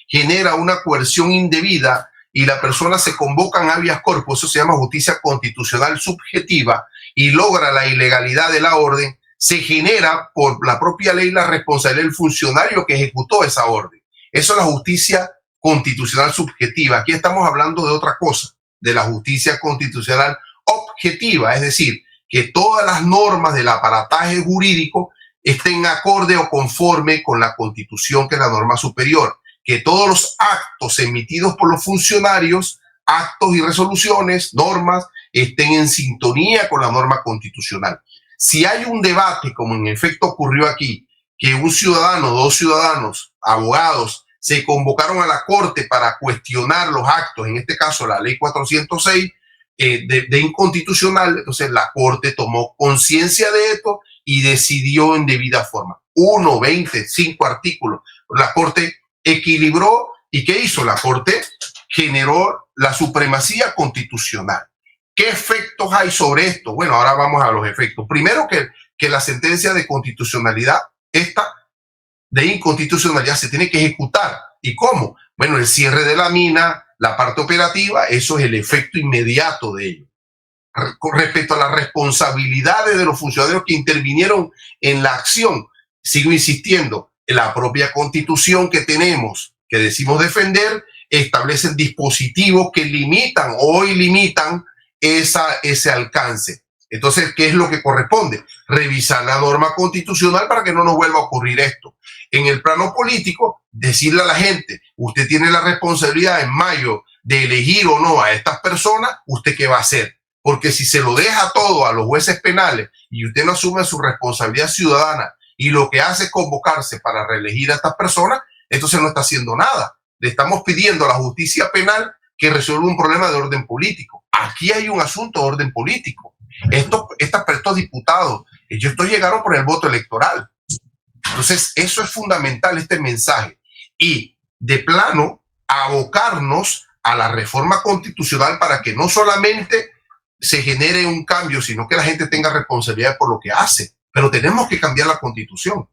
genera una coerción indebida y la persona se convoca en habeas corpus, eso se llama justicia constitucional subjetiva, y logra la ilegalidad de la orden, se genera por la propia ley la responsabilidad del funcionario que ejecutó esa orden. Eso es la justicia constitucional subjetiva. Aquí estamos hablando de otra cosa, de la justicia constitucional objetiva, es decir, que todas las normas del aparataje jurídico estén acorde o conforme con la Constitución, que es la norma superior, que todos los actos emitidos por los funcionarios, actos y resoluciones, normas, estén en sintonía con la norma constitucional. Si hay un debate, como en efecto ocurrió aquí, que un ciudadano, dos ciudadanos, abogados, se convocaron a la Corte para cuestionar los actos, en este caso la ley 406, de inconstitucional, entonces la Corte tomó conciencia de esto y decidió en debida forma. 1, 20, 5 artículos. La Corte equilibró, ¿y qué hizo? La Corte generó la supremacía constitucional. ¿Qué efectos hay sobre esto? Bueno, ahora vamos a los efectos. Primero que la sentencia de constitucionalidad, esta de inconstitucionalidad, se tiene que ejecutar. ¿Y cómo? Bueno, el cierre de la mina, la parte operativa, eso es el efecto inmediato de ello. Con respecto a las responsabilidades de los funcionarios que intervinieron en la acción, sigo insistiendo, la propia Constitución que tenemos, que decimos defender, establecen dispositivos que limitan ese alcance. Entonces, ¿qué es lo que corresponde? Revisar la norma constitucional para que no nos vuelva a ocurrir esto. En el plano político, decirle a la gente, usted tiene la responsabilidad en mayo de elegir o no a estas personas, ¿usted qué va a hacer? Porque si se lo deja todo a los jueces penales y usted no asume su responsabilidad ciudadana y lo que hace es convocarse para reelegir a estas personas, entonces no está haciendo nada. Le estamos pidiendo a la justicia penal que resuelva un problema de orden político. Aquí hay un asunto de orden político. Estos diputados, ellos llegaron por el voto electoral. Entonces, eso es fundamental, este mensaje. Y de plano, abocarnos a la reforma constitucional para que no solamente se genere un cambio, sino que la gente tenga responsabilidad por lo que hace. Pero tenemos que cambiar la Constitución.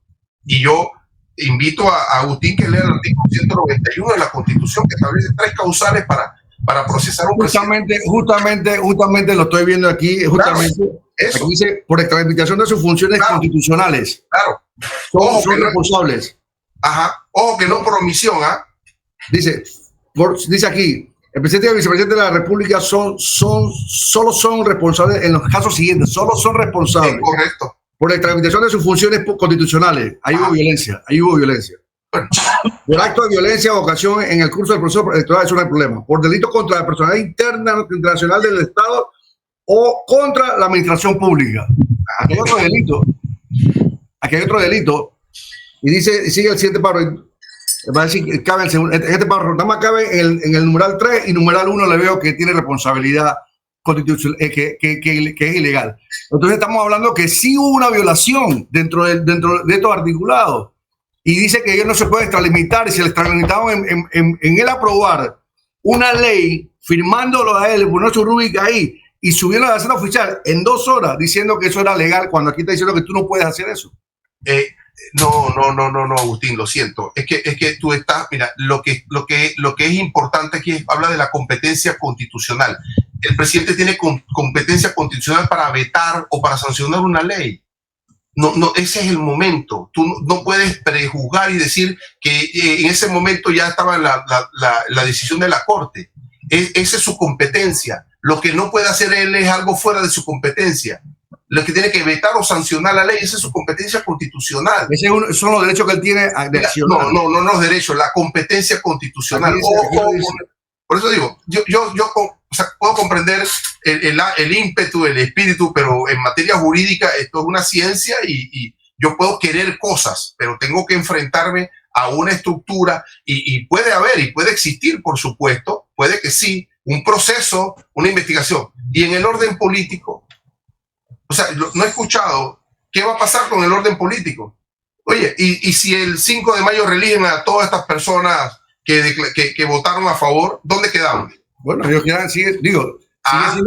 Y yo invito a Agustín que lea el artículo 191 de la Constitución, que establece 3 causales para procesar un justamente lo estoy viendo aquí, justamente. Claro. Eso. Aquí dice, por extralimitación de sus funciones constitucionales. Claro. Son responsables. Ajá. Ojo que no por omisión, ¿ah? Dice aquí, el presidente y el vicepresidente de la República solo son responsables en los casos siguientes, solo son responsables. Sí, correcto. Por la extralimitación de sus funciones constitucionales. Ahí hubo violencia. Bueno. Por acto de violencia o ocasión en el curso del proceso electoral, eso no hay problema. Por delito contra la personalidad interna internacional del Estado o contra la administración pública. Aquí hay otro delito. Y sigue el siguiente párrafo. Va a decir que cabe este párrafo. Nada más cabe en el numeral 3 y numeral 1 le veo que tiene responsabilidad constitucional, que es ilegal. Entonces estamos hablando que sí hubo una violación dentro de estos articulados. Y dice que ellos no se pueden extralimitar, y se le extralimitaron en él aprobar una ley, firmándolo a él, poner su rúbrica ahí, y subiendo a la escena oficial en 2 horas, diciendo que eso era legal, cuando aquí está diciendo que tú no puedes hacer eso. No, Agustín, lo siento. Es que tú estás, mira, lo que es importante aquí es habla de la competencia constitucional. El presidente tiene competencia constitucional para vetar o para sancionar una ley. No, ese es el momento. Tú no puedes prejuzgar y decir que en ese momento ya estaba la decisión de la Corte. Esa es su competencia. Lo que no puede hacer él es algo fuera de su competencia. Lo que tiene que vetar o sancionar la ley, esa es su competencia constitucional. Esos son los derechos que él tiene de accionar. No los derechos, la competencia constitucional. Por eso digo, yo puedo comprender el ímpetu, el espíritu, pero en materia jurídica esto es una ciencia y yo puedo querer cosas, pero tengo que enfrentarme a una estructura y puede haber y puede existir, por supuesto, puede que sí, un proceso, una investigación. Y en el orden político, o sea, no he escuchado qué va a pasar con el orden político. Oye, y si el 5 de mayo religen a todas estas personas que votaron a favor, ¿dónde quedamos? Bueno, ellos sigue siendo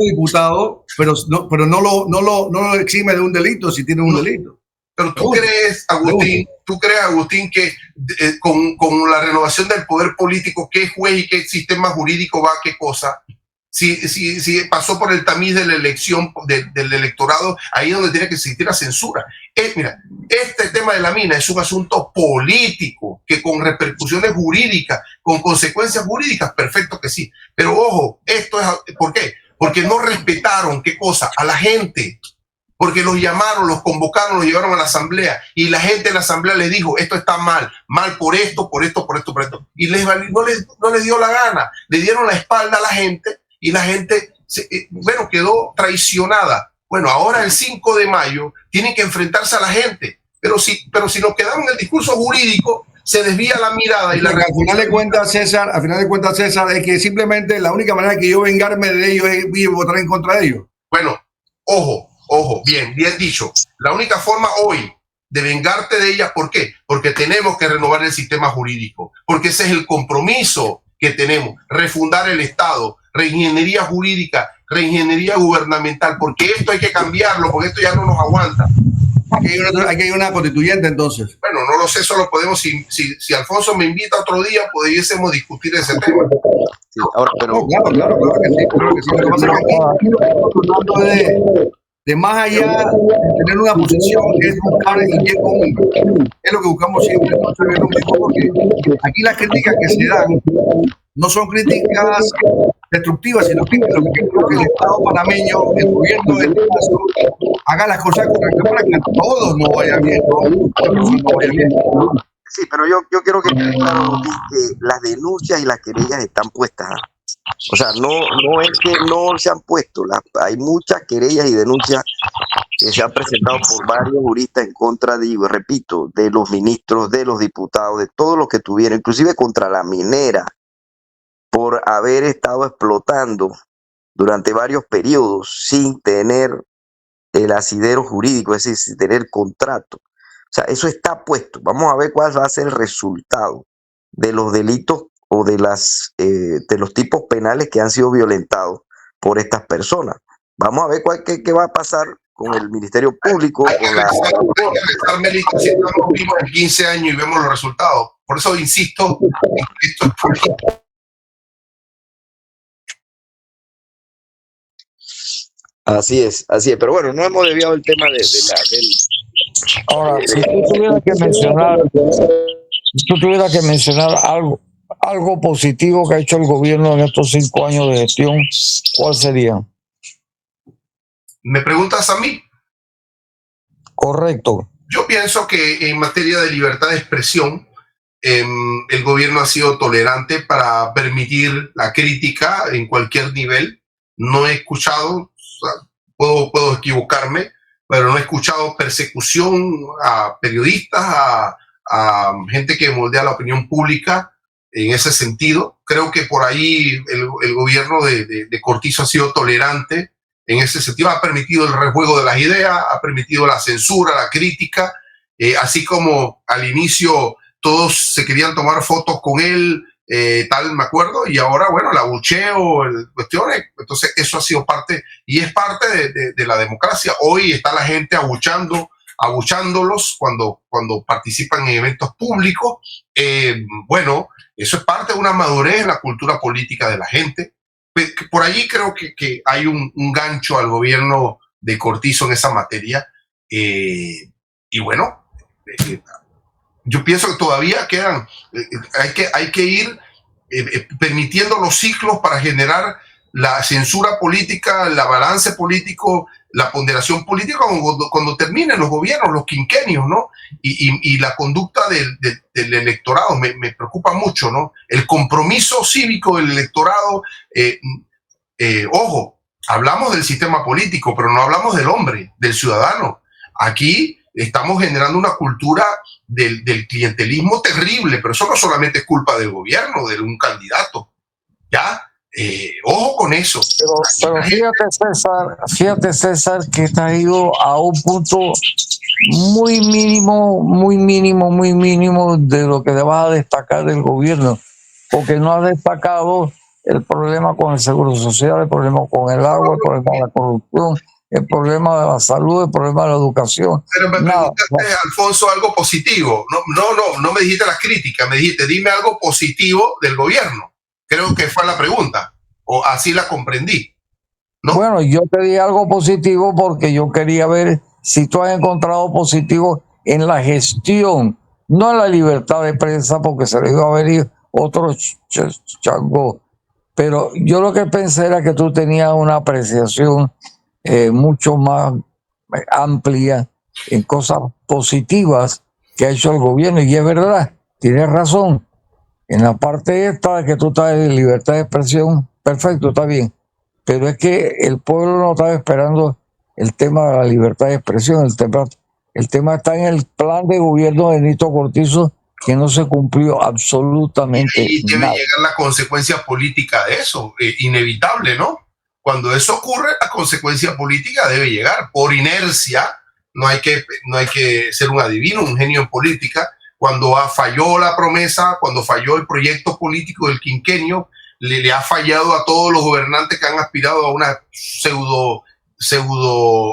diputado, pero no lo exime de un delito si tiene un delito. Pero tú crees, Agustín, que con la renovación del poder político, ¿qué juez y qué sistema jurídico va a qué cosa? Si pasó por el tamiz de la elección del electorado, ahí es donde tiene que existir la censura. Mira, este tema de la mina es un asunto político que con repercusiones jurídicas, con consecuencias jurídicas, perfecto que sí. Pero ojo, esto es, ¿por qué? Porque no respetaron, ¿qué cosa? A la gente. Porque los llamaron, los convocaron, los llevaron a la asamblea y la gente en la asamblea les dijo, esto está mal por esto. Y no les dio la gana, le dieron la espalda a la gente y la gente, quedó traicionada. Bueno, ahora el 5 de mayo tienen que enfrentarse a la gente, pero si nos quedamos en el discurso jurídico, se desvía la mirada y al final de cuentas, César, es que simplemente la única manera que yo vengarme de ellos es votar en contra de ellos. Bueno, ojo, bien dicho. La única forma hoy de vengarte de ella, ¿por qué? Porque tenemos que renovar el sistema jurídico, porque ese es el compromiso que tenemos, refundar el Estado, reingeniería jurídica, reingeniería gubernamental, porque esto hay que cambiarlo, porque esto ya no nos aguanta. Aquí hay una constituyente, entonces. Bueno, no lo sé, solo podemos, si Alfonso me invita otro día, pudiésemos discutir ese tema. Sí, ahora, pero... Claro que sí. Lo que pasa es que aquí estamos hablando de más allá de tener una posición, es buscar el bien común. Es lo que buscamos siempre, ¿no? Porque aquí las críticas que se dan no son críticas destructivas, sino que el Estado panameño, el gobierno de este caso, haga las cosas correctas para que todos no vayan bien, Sí, pero yo quiero que quede claro que las denuncias y las querellas están puestas. O sea, no es que no se han puesto, hay muchas querellas y denuncias que se han presentado por varios juristas en contra de los ministros, de los diputados, de todos los que tuvieron, inclusive contra la minera, por haber estado explotando durante varios periodos sin tener el asidero jurídico, es decir, sin tener contrato. O sea, eso está puesto. Vamos a ver cuál va a ser el resultado de los delitos o de los tipos penales que han sido violentados por estas personas. Vamos a ver qué va a pasar con el Ministerio Público. Hay que rezar, Melito, si estamos vivos en 15 años y vemos los resultados. Por eso insisto en que esto es político. Así es, así es. Pero bueno, no hemos desviado el tema del... Ahora, si tú tuvieras que mencionar algo positivo que ha hecho el gobierno en estos 5 años de gestión, ¿cuál sería? ¿Me preguntas a mí? Correcto. Yo pienso que en materia de libertad de expresión, el gobierno ha sido tolerante para permitir la crítica en cualquier nivel. No he escuchado, puedo equivocarme, pero no he escuchado persecución a periodistas, a gente que moldea la opinión pública en ese sentido. Creo que por ahí el gobierno de Cortizo ha sido tolerante en ese sentido, ha permitido el rejuego de las ideas, ha permitido la censura, la crítica, así como al inicio todos se querían tomar fotos con él, tal, me acuerdo, y ahora, bueno, el abucheo, cuestiones, entonces eso ha sido parte, y es parte de la democracia. Hoy está la gente abuchándolos cuando participan en eventos públicos. Bueno, eso es parte de una madurez en la cultura política de la gente. Por allí creo que hay un gancho al gobierno de Cortizo en esa materia. Y bueno, yo pienso que todavía quedan, hay que ir permitiendo los ciclos para generar la censura política, el balance político, la ponderación política cuando terminen los gobiernos, los quinquenios, ¿no? Y la conducta del electorado me preocupa mucho, ¿no? El compromiso cívico del electorado, ojo, hablamos del sistema político, pero no hablamos del hombre, del ciudadano. Aquí estamos generando una cultura del clientelismo terrible, pero eso no solamente es culpa del gobierno, de un candidato, ¿ya? Ojo con eso. Pero fíjate César, que está ido a un punto muy mínimo de lo que le vas a destacar del gobierno, porque no ha destacado el problema con el seguro social, el problema con el agua, el problema de la corrupción, el problema de la salud, el problema de la educación. Pero me preguntaste, Alfonso, algo positivo. No me dijiste las críticas, me dijiste, dime algo positivo del gobierno. Creo que fue la pregunta, o así la comprendí, ¿no? Bueno, yo te di algo positivo porque yo quería ver si tú has encontrado positivo en la gestión, no en la libertad de prensa, porque se le iba a venir otro chango. Pero yo lo que pensé era que tú tenías una apreciación mucho más amplia en cosas positivas que ha hecho el gobierno, y es verdad, tienes razón. En la parte esta que tú estás en libertad de expresión, perfecto, está bien. Pero es que el pueblo no estaba esperando el tema de la libertad de expresión. El tema está en el plan de gobierno de Nito Cortizo, que no se cumplió absolutamente y debe nada. llegar la consecuencia política de eso, inevitable, ¿no? Cuando eso ocurre, la consecuencia política debe llegar por inercia. No hay que ser un adivino, un genio en política. Cuando falló la promesa, cuando falló el proyecto político del quinquenio, le ha fallado a todos los gobernantes que han aspirado a una pseudo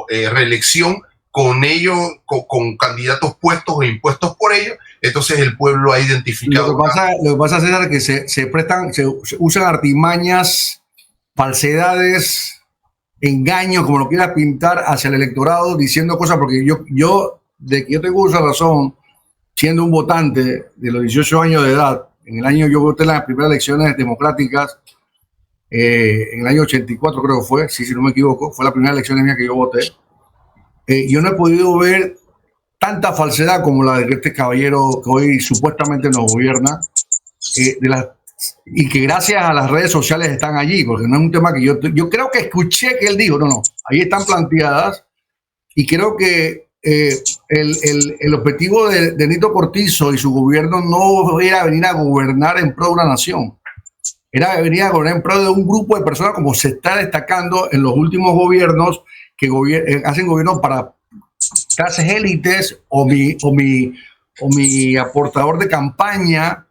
reelección con ellos, con candidatos puestos o impuestos por ellos. Entonces el pueblo ha identificado. Lo que pasa, César, que se usan artimañas, falsedades, engaños, como lo quieras pintar, hacia el electorado, diciendo cosas, porque yo tengo uso de razón, siendo un votante de los 18 años de edad, en el año yo voté en las primeras elecciones democráticas, en el año 84 creo que fue, si no me equivoco, fue la primera elección mía que yo voté. Yo no he podido ver tanta falsedad como la de este caballero que hoy supuestamente nos gobierna, y que gracias a las redes sociales están allí, porque no es un tema que yo creo que escuché que él dijo, no, ahí están planteadas, y creo que el objetivo de Nito Cortizo y su gobierno no era venir a gobernar en pro de una nación, era venir a gobernar en pro de un grupo de personas, como se está destacando en los últimos gobiernos que hacen gobierno para clases élites o mi aportador de campaña.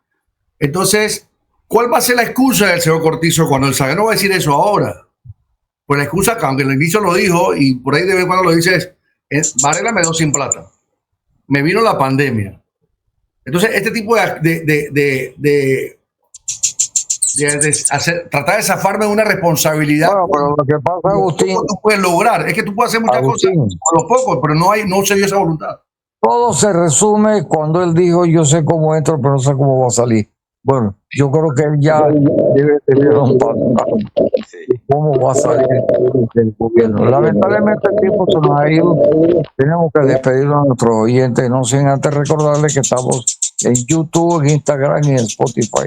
Entonces, ¿cuál va a ser la excusa del señor Cortizo cuando él sabe? No va a decir eso ahora. Pues la excusa, aunque al inicio lo dijo y por ahí de vez en cuando lo dice, es Varela me dio sin plata. Me vino la pandemia. Entonces, este tipo de tratar de zafarme de una responsabilidad. Bueno, pero lo que pasa, Agustín, Tú puedes lograr, es que tú puedes hacer muchas Agustín, cosas con lo poco, pero no se dio esa voluntad. todo se resume cuando él dijo, yo sé cómo entro, pero no sé cómo va a salir. Bueno, yo creo que él ya debe tener un patrón de cómo va a salir del gobierno. Lamentablemente el tiempo se nos ha ido. Tenemos que despedirnos a nuestros oyentes, no sin antes recordarles que estamos en YouTube, en Instagram y en Spotify.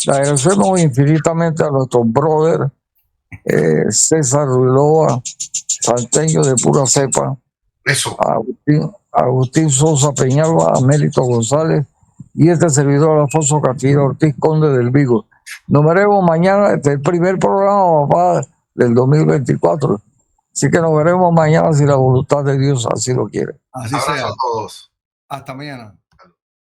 Le agradecemos infinitamente a nuestros brothers César Ruiloa, salteño de pura cepa, Eso. Agustín Sosa Peñalba, Amélito González y este servidor Alfonso Castillo Ortiz, conde del Vigo. Nos veremos mañana, este es el primer programa, papá, del 2024. Así que nos veremos mañana si la voluntad de Dios así lo quiere. Así Abrazo sea. a todos. Hasta mañana.